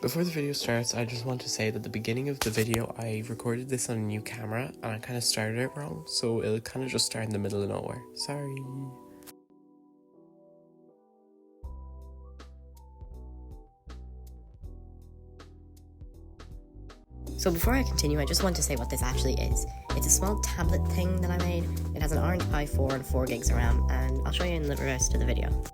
Before the video starts, I just want to say that at the beginning of the video, I recorded this on a new camera and I kind of started it wrong, so it'll kind of just start in the middle of nowhere. Sorry. So before I continue, I just want to say what this actually is. It's a small tablet thing that I made. It has an Orange Pi 4 and 4 gigs of RAM, and I'll show you in the rest of the video.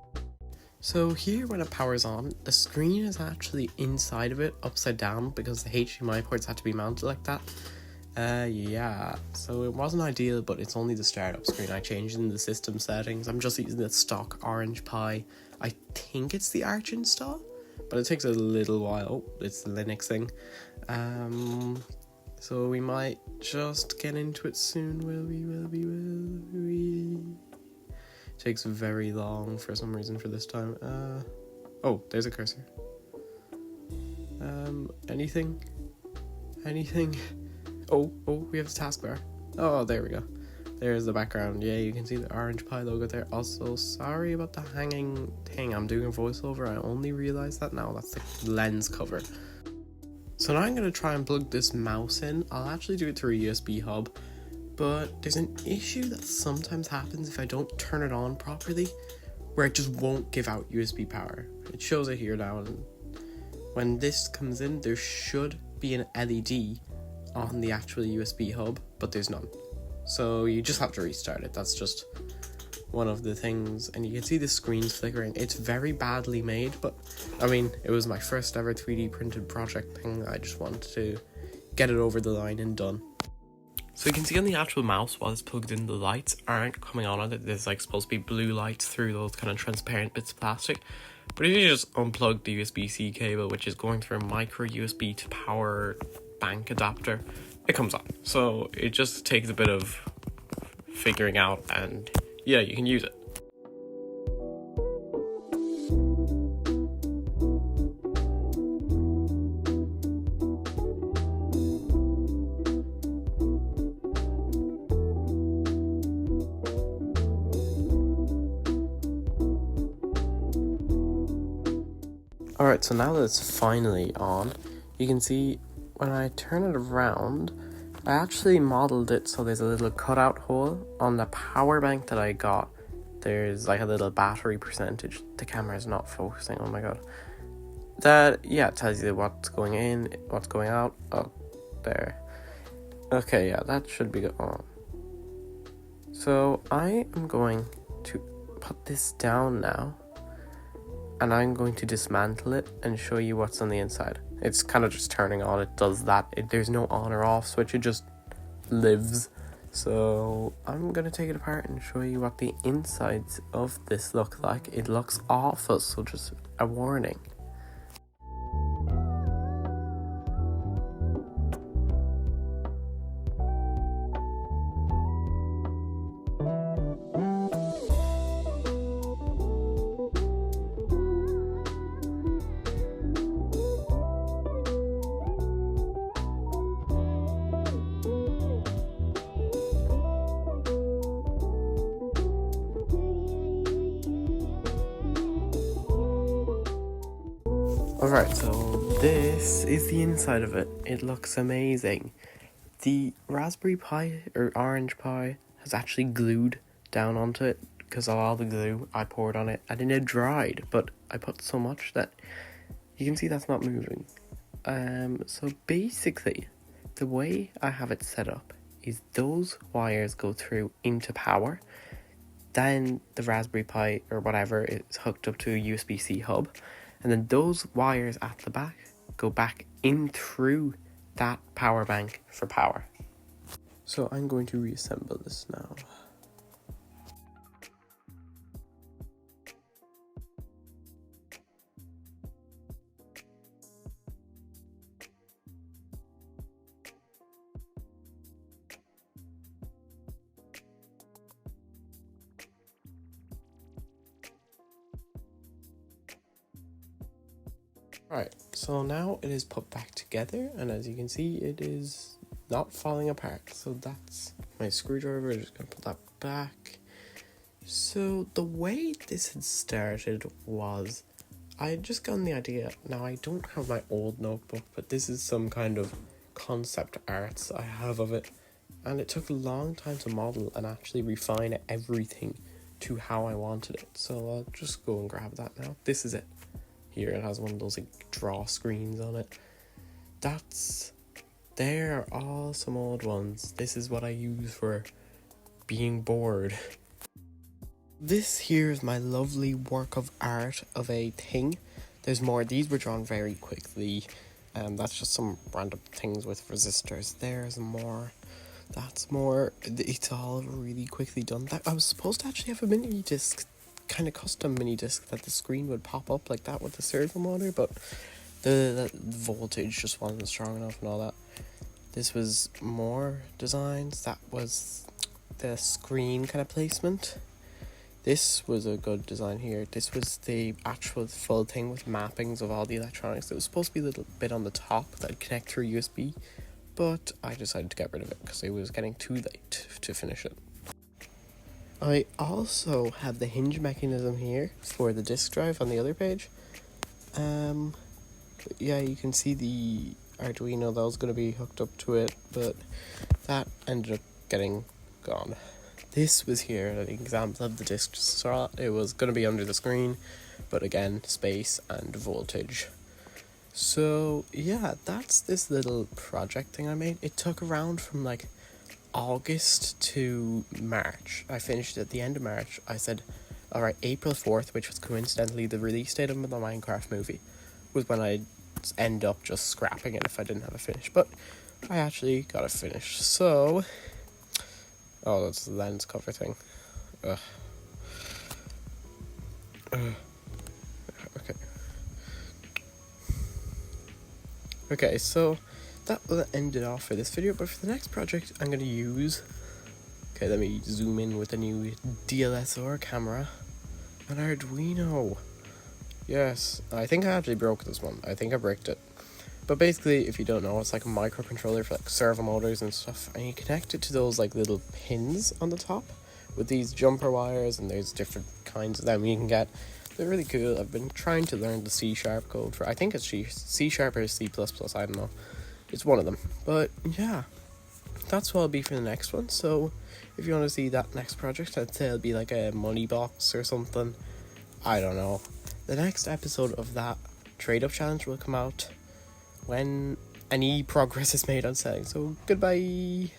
So here, when it powers on, the screen is actually inside of it, upside down, because the HDMI ports had to be mounted like that. Yeah, so it wasn't ideal, but it's only the startup screen. I changed in the system settings. I'm just using the stock Orange Pi. I think it's the Arch install, but it takes a little while. Oh, it's the Linux thing. So we might just get into it soon. Will we? Takes very long for some reason for this time. Oh, there's a cursor. Anything? Oh, we have the taskbar. Oh, there we go. There's the background. Yeah, you can see the Orange Pi logo there. Also, sorry about the hanging thing. I'm doing a voiceover. I only realized that now. That's the lens cover. So now I'm going to try and plug this mouse in. I'll actually do it through a USB hub, but there's an issue that sometimes happens if I don't turn it on properly, where it just won't give out USB power. It shows it here now, and when this comes in, there should be an LED on the actual USB hub, but there's none. So you just have to restart it. That's just one of the things, and you can see the screen's flickering. It's very badly made, but I mean, it was my first ever 3D printed project thing. I just wanted to get it over the line and done. So you can see on the actual mouse, while it's plugged in, the lights aren't coming on it. There's like supposed to be blue lights through those kind of transparent bits of plastic. But if you just unplug the USB-C cable, which is going through a micro USB to power bank adapter, it comes on. So it just takes a bit of figuring out, and yeah, you can use it. Alright, so now that it's finally on, you can see when I turn it around, I actually modeled it so there's a little cutout hole on the power bank that I got. There's like a little battery percentage. The camera is not focusing, oh my god. That, yeah, it tells you what's going in, what's going out. Oh, there. Okay, yeah, that should be on. So I am going to put this down now, and I'm going to dismantle it and show you what's on the inside. It's kind of just turning on, it does that. There's no on or off switch, it just lives. So I'm going to take it apart and show you what the insides of this look like. It looks awful, so just a warning. Alright, so this is the inside of it. It looks amazing. The Raspberry Pi, or Orange Pi, has actually glued down onto it because of all the glue I poured on it, and then it dried, but I put so much that you can see that's not moving. So basically, the way I have it set up is those wires go through into power, then the Raspberry Pi or whatever is hooked up to a USB-C hub, and then those wires at the back go back in through that power bank for power. So I'm going to reassemble this now. Alright, so now it is put back together, and as you can see, it is not falling apart. So that's my screwdriver. Just gonna put that back. So the way this had started was I just got the idea. Now, I don't have my old notebook, but this is some kind of concept arts I have of it. And it took a long time to model and actually refine everything to how I wanted it. So I'll just go and grab that now. This is it. Here, it has one of those like draw screens on it. They're all some old ones. This is what I use for being bored. This here is my lovely work of art of a thing. There's more. These were drawn very quickly. That's just some random things with resistors. There's more. That's more. It's all really quickly done. I was supposed to actually have a mini disc, kind of custom mini disc that the screen would pop up like that with the servo motor, but the voltage just wasn't strong enough and all that. This was more designs. That was the screen kind of placement. This was a good design here. This was the actual full thing with mappings of all the electronics. It was supposed to be a little bit on the top that'd connect through USB, but I decided to get rid of it because it was getting too late to finish it. I also have the hinge mechanism here for the disk drive on the other page. Yeah, you can see the Arduino that was going to be hooked up to it, but that ended up getting gone. This was here, an example of the disk slot. It was going to be under the screen, but again, space and voltage. So yeah, that's this little project thing I made. It took around from like August to March. I finished it at the end of March. I said, alright, April 4th, which was coincidentally the release date of the Minecraft movie, was when I'd end up just scrapping it if I didn't have it finished. But I actually got it finished. So, oh, that's the lens cover thing. Okay, so that will end it off for this video, but for the next project I'm going to use... Okay, let me zoom in with a new DSLR camera. An Arduino. Yes, I think I actually broke this one. I think I bricked it. But basically, if you don't know, it's like a microcontroller for like servo motors and stuff, and you connect it to those like little pins on the top with these jumper wires, and there's different kinds of them you can get. They're really cool. I've been trying to learn the C# code for, I think it's C# or C++, I don't know. It's one of them. But yeah, that's what I'll be for the next one. So if you want to see that next project, I'd say it'll be like a money box or something. I don't know. The next episode of that trade-up challenge will come out when any progress is made on selling. So goodbye.